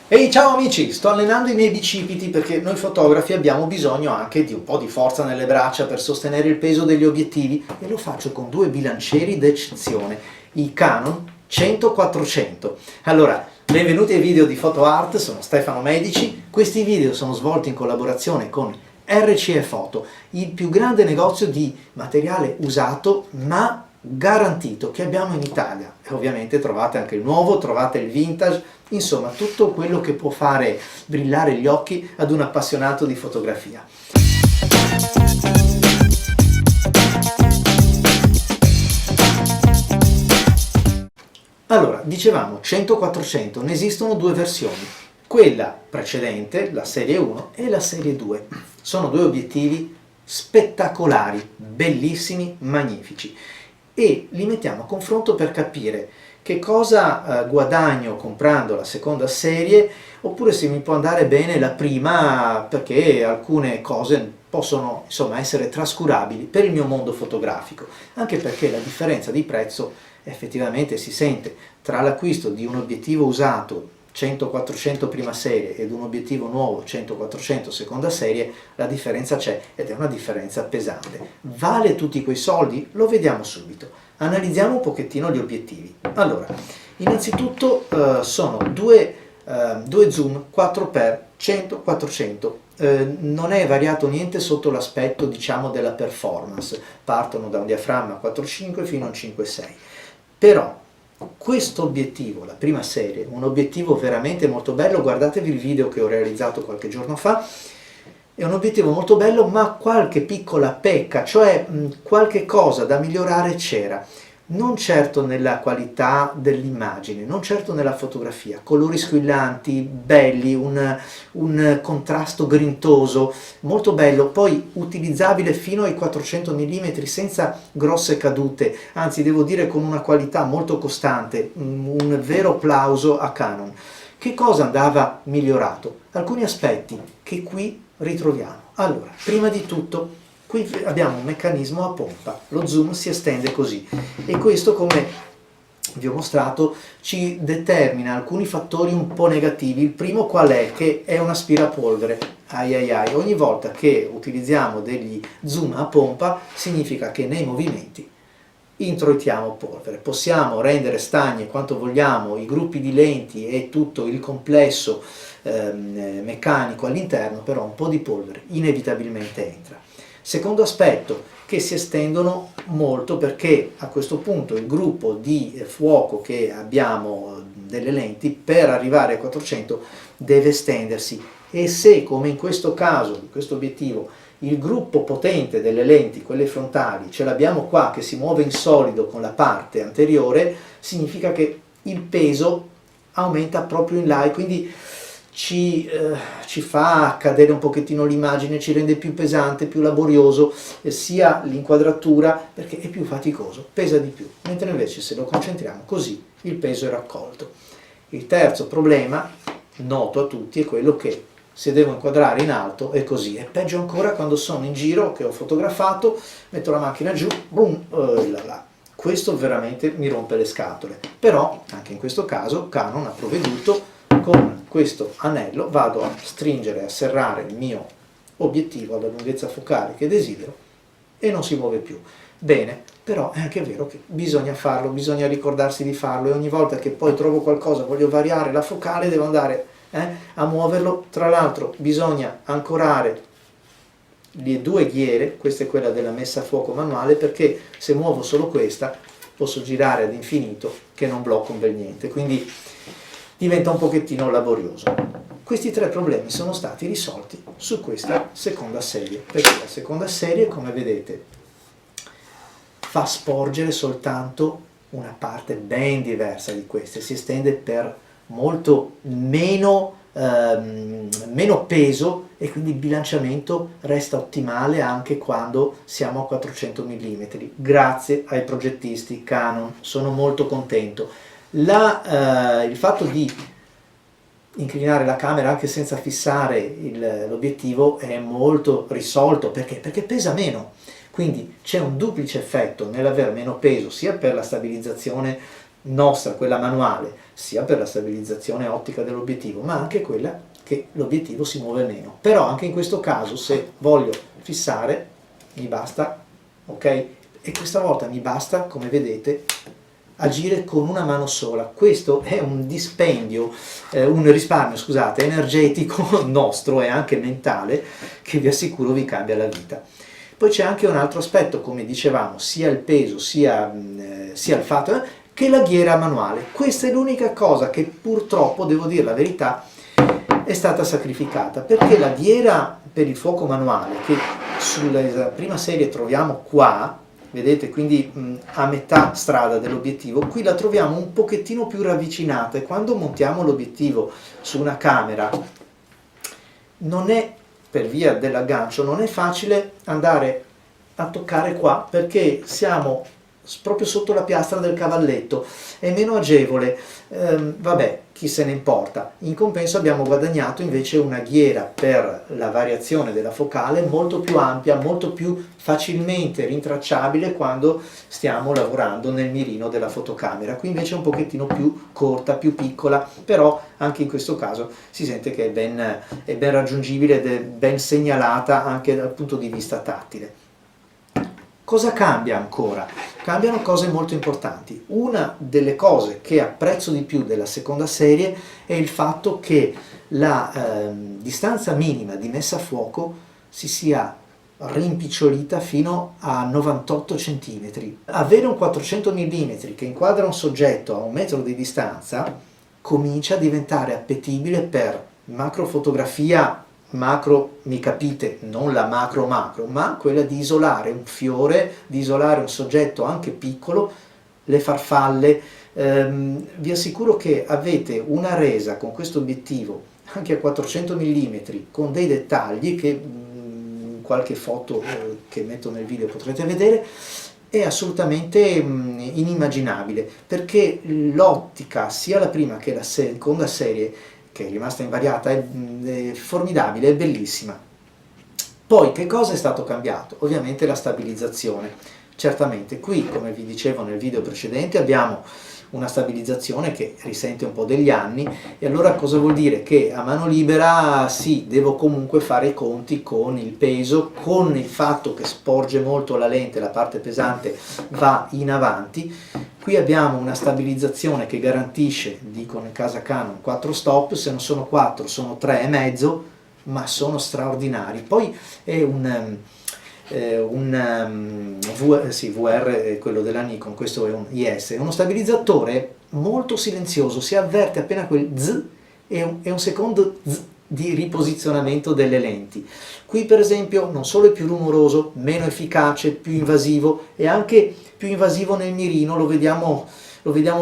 Ehi, ciao amici, sto allenando i miei bicipiti perché noi fotografi abbiamo bisogno anche di un po' di forza nelle braccia per sostenere il peso degli obiettivi e lo faccio con due bilancieri d'eccezione, i Canon 100-400. Allora, benvenuti ai video di PhotoArt, sono Stefano Medici, questi video sono svolti in collaborazione con RCE Photo, il più grande negozio di materiale usato ma garantito che abbiamo in Italia. E ovviamente trovate anche il nuovo, trovate il vintage, insomma tutto quello che può fare brillare gli occhi ad un appassionato di fotografia. Allora, dicevamo 100-400, ne esistono due versioni, quella precedente, la serie 1 e la serie 2. Sono due obiettivi spettacolari, bellissimi, magnifici e li mettiamo a confronto per capire che cosa guadagno comprando la seconda serie oppure se mi può andare bene la prima perché alcune cose possono insomma essere trascurabili per il mio mondo fotografico, anche perché la differenza di prezzo effettivamente si sente tra l'acquisto di un obiettivo usato 100-400 prima serie ed un obiettivo nuovo 100-400 seconda serie, la differenza c'è ed è una differenza pesante. Vale tutti quei soldi? Lo vediamo subito. Analizziamo un pochettino gli obiettivi. Allora, innanzitutto sono due zoom 4x100-400. Non è variato niente sotto l'aspetto diciamo della performance, partono da un diaframma 4.5 fino a un 5.6, però questo obiettivo, la prima serie, un obiettivo veramente molto bello, guardatevi il video che ho realizzato qualche giorno fa, è un obiettivo molto bello ma qualche piccola pecca, cioè qualche cosa da migliorare c'era, non certo nella qualità dell'immagine, non certo nella fotografia, colori squillanti, belli, un contrasto grintoso, molto bello, poi utilizzabile fino ai 400 mm senza grosse cadute, anzi devo dire con una qualità molto costante, un vero plauso a Canon. Che cosa andava migliorato? Alcuni aspetti che qui ritroviamo. Allora, prima di tutto, qui abbiamo un meccanismo a pompa, lo zoom si estende così e questo, come vi ho mostrato, ci determina alcuni fattori un po' negativi. Il primo qual è? Che è un aspirapolvere. Ai ai ai, ogni volta che utilizziamo degli zoom a pompa significa che nei movimenti introitiamo polvere. Possiamo rendere stagni quanto vogliamo i gruppi di lenti e tutto il complesso meccanico all'interno, però un po' di polvere inevitabilmente entra. Secondo aspetto, che si estendono molto perché a questo punto il gruppo di fuoco che abbiamo delle lenti per arrivare a 400 deve estendersi e se, come in questo caso, di questo obiettivo, il gruppo potente delle lenti, quelle frontali, ce l'abbiamo qua che si muove in solido con la parte anteriore, significa che il peso aumenta proprio in là e quindi ci fa cadere un pochettino l'immagine, ci rende più pesante, più laborioso, sia l'inquadratura perché è più faticoso, pesa di più, mentre invece se lo concentriamo così il peso è raccolto. Il terzo problema, noto a tutti, è quello che se devo inquadrare in alto è così, è peggio ancora quando sono in giro, che ho fotografato, metto la macchina giù, boom, là. Questo veramente mi rompe le scatole, però anche in questo caso Canon ha provveduto con questo anello, vado a stringere, a serrare il mio obiettivo alla lunghezza focale che desidero e non si muove più. Bene, però è anche vero che bisogna farlo, bisogna ricordarsi di farlo e ogni volta che poi trovo qualcosa, voglio variare la focale, devo andare a muoverlo. Tra l'altro bisogna ancorare le due ghiere, questa è quella della messa a fuoco manuale, perché se muovo solo questa posso girare ad infinito che non blocco un bel niente, quindi diventa un pochettino laborioso. Questi tre problemi sono stati risolti su questa seconda serie, perché la seconda serie, come vedete, fa sporgere soltanto una parte ben diversa di queste, si estende per molto meno peso e quindi il bilanciamento resta ottimale anche quando siamo a 400 mm. Grazie ai progettisti Canon, sono molto contento. Il fatto di inclinare la camera anche senza fissare l'obiettivo è molto risolto perché pesa meno, quindi c'è un duplice effetto nell'avere meno peso sia per la stabilizzazione nostra, quella manuale, sia per la stabilizzazione ottica dell'obiettivo, ma anche quella che l'obiettivo si muove meno. Però anche in questo caso, se voglio fissare, mi basta, ok? E questa volta mi basta, come vedete, agire con una mano sola. Questo è un dispendio, un risparmio, scusate, energetico nostro e anche mentale, che vi assicuro vi cambia la vita. Poi c'è anche un altro aspetto, come dicevamo, sia il peso sia il fatto che la ghiera manuale. Questa è l'unica cosa che purtroppo, devo dire la verità, è stata sacrificata, perché la ghiera per il fuoco manuale, che sulla prima serie troviamo qua, vedete, quindi a metà strada dell'obiettivo, qui la troviamo un pochettino più ravvicinata, e quando montiamo l'obiettivo su una camera non è, per via dell'aggancio, non è facile andare a toccare qua, perché siamo proprio sotto la piastra del cavalletto, è meno agevole. Vabbè, chi se ne importa. In compenso abbiamo guadagnato invece una ghiera per la variazione della focale molto più ampia, molto più facilmente rintracciabile quando stiamo lavorando nel mirino della fotocamera. Qui invece è un pochettino più corta, più piccola, però anche in questo caso si sente che è ben raggiungibile ed è ben segnalata anche dal punto di vista tattile. Cosa cambia ancora? Cambiano cose molto importanti. Una delle cose che apprezzo di più della seconda serie è il fatto che la distanza minima di messa a fuoco si sia rimpicciolita fino a 98 cm. Avere un 400 mm che inquadra un soggetto a 1 metro di distanza comincia a diventare appetibile per macrofotografia. Macro, mi capite, non la macro, ma quella di isolare un fiore, di isolare un soggetto anche piccolo, le farfalle. Vi assicuro che avete una resa con questo obiettivo anche a 400 mm con dei dettagli che in qualche foto che metto nel video potrete vedere, è assolutamente inimmaginabile, perché l'ottica, sia la prima che la seconda serie, che è rimasta invariata, è formidabile, è bellissima. Poi che cosa è stato cambiato? Ovviamente la stabilizzazione. Certamente qui, come vi dicevo nel video precedente, abbiamo una stabilizzazione che risente un po' degli anni, e allora cosa vuol dire? Che a mano libera sì, devo comunque fare i conti con il peso, con il fatto che sporge molto la lente, la parte pesante va in avanti. Qui abbiamo una stabilizzazione che garantisce, dico nel caso Canon, 4 stop, se non sono 4 sono 3,5, ma sono straordinari. Poi è un VR, quello della Nikon, questo è un IS, è uno stabilizzatore molto silenzioso, si avverte appena quel z e un secondo z di riposizionamento delle lenti. Qui per esempio non solo è più rumoroso, meno efficace, più invasivo, e anche più invasivo nel mirino, lo vediamo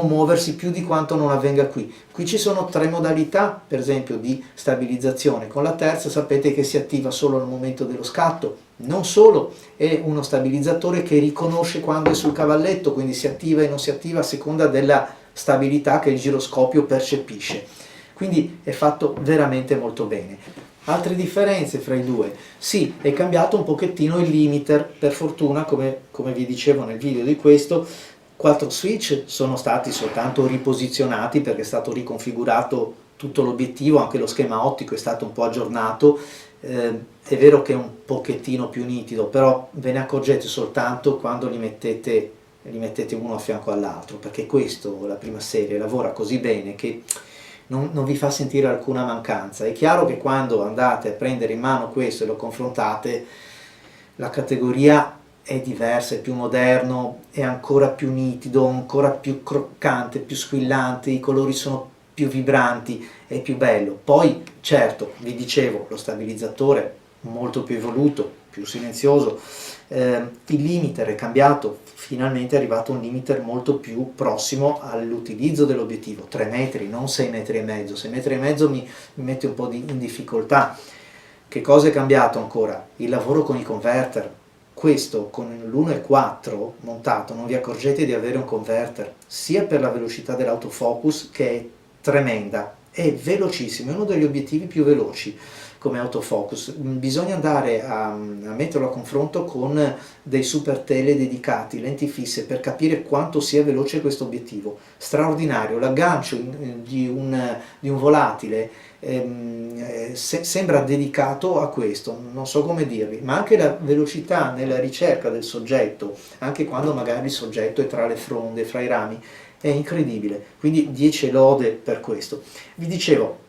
muoversi più di quanto non avvenga qui. Qui ci sono 3 modalità, per esempio, di stabilizzazione. Con la terza sapete che si attiva solo al momento dello scatto. Non solo, è uno stabilizzatore che riconosce quando è sul cavalletto, quindi si attiva e non si attiva a seconda della stabilità che il giroscopio percepisce. Quindi è fatto veramente molto bene. Altre differenze fra i due? Sì, è cambiato un pochettino il limiter, per fortuna, come vi dicevo nel video di questo. 4 switch sono stati soltanto riposizionati perché è stato riconfigurato tutto l'obiettivo, anche lo schema ottico è stato un po' aggiornato. È vero che è un pochettino più nitido, però ve ne accorgete soltanto quando li mettete uno a fianco all'altro, perché questo, la prima serie, lavora così bene che non vi fa sentire alcuna mancanza. È chiaro che quando andate a prendere in mano questo e lo confrontate, la categoria è diversa, è più moderno, è ancora più nitido, ancora più croccante, più squillante, i colori sono più vibranti, è più bello. Poi certo, vi dicevo, lo stabilizzatore molto più evoluto, più silenzioso, il limiter è cambiato, finalmente è arrivato un limiter molto più prossimo all'utilizzo dell'obiettivo, 3 metri, non 6,5 metri, 6,5 metri mi mette un po' in difficoltà. Che cosa è cambiato ancora? Il lavoro con i converter. Questo con l'1.4 montato non vi accorgete di avere un converter, sia per la velocità dell'autofocus, che è tremenda, è velocissimo, è uno degli obiettivi più veloci, come autofocus, bisogna andare a metterlo a confronto con dei super tele dedicati, lenti fisse, per capire quanto sia veloce questo obiettivo. Straordinario, l'aggancio di un volatile sembra dedicato a questo, non so come dirvi, ma anche la velocità nella ricerca del soggetto, anche quando magari il soggetto è tra le fronde, fra i rami, è incredibile, quindi 10 lode per questo. Vi dicevo,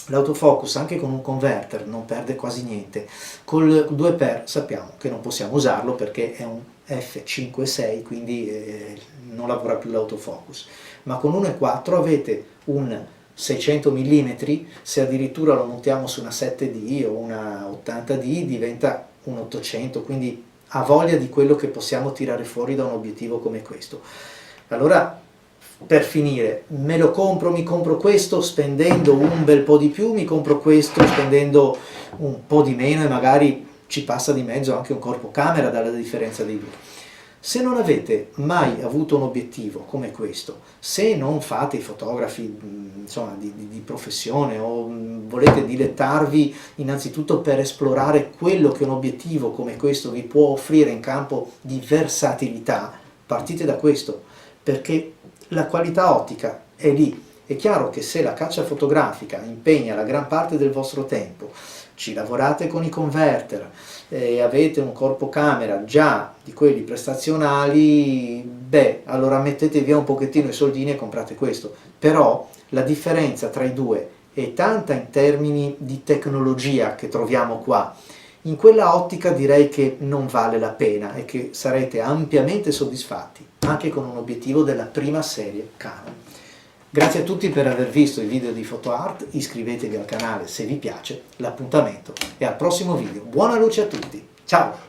l'autofocus anche con un converter non perde quasi niente, col 2x sappiamo che non possiamo usarlo perché è un f5.6, quindi non lavora più l'autofocus, ma con 1.4 avete un 600 mm, se addirittura lo montiamo su una 7D o una 80D diventa un 800, quindi ha voglia di quello che possiamo tirare fuori da un obiettivo come questo. Allora, per finire, me lo compro, mi compro questo spendendo un bel po' di più, mi compro questo spendendo un po' di meno e magari ci passa di mezzo anche un corpo camera dalla differenza dei due. Se non avete mai avuto un obiettivo come questo, se non fate i fotografi insomma, di professione o volete dilettarvi innanzitutto per esplorare quello che un obiettivo come questo vi può offrire in campo di versatilità, partite da questo, perché la qualità ottica è lì. È chiaro che se la caccia fotografica impegna la gran parte del vostro tempo, ci lavorate con i converter e avete un corpo camera già di quelli prestazionali, beh, allora mettete via un pochettino i soldini e comprate questo. Però la differenza tra i due è tanta in termini di tecnologia che troviamo qua. In quella ottica direi che non vale la pena e che sarete ampiamente soddisfatti anche con un obiettivo della prima serie Canon. Grazie a tutti per aver visto il video di PhotoArt, iscrivetevi al canale se vi piace, l'appuntamento è al prossimo video. Buona luce a tutti, ciao!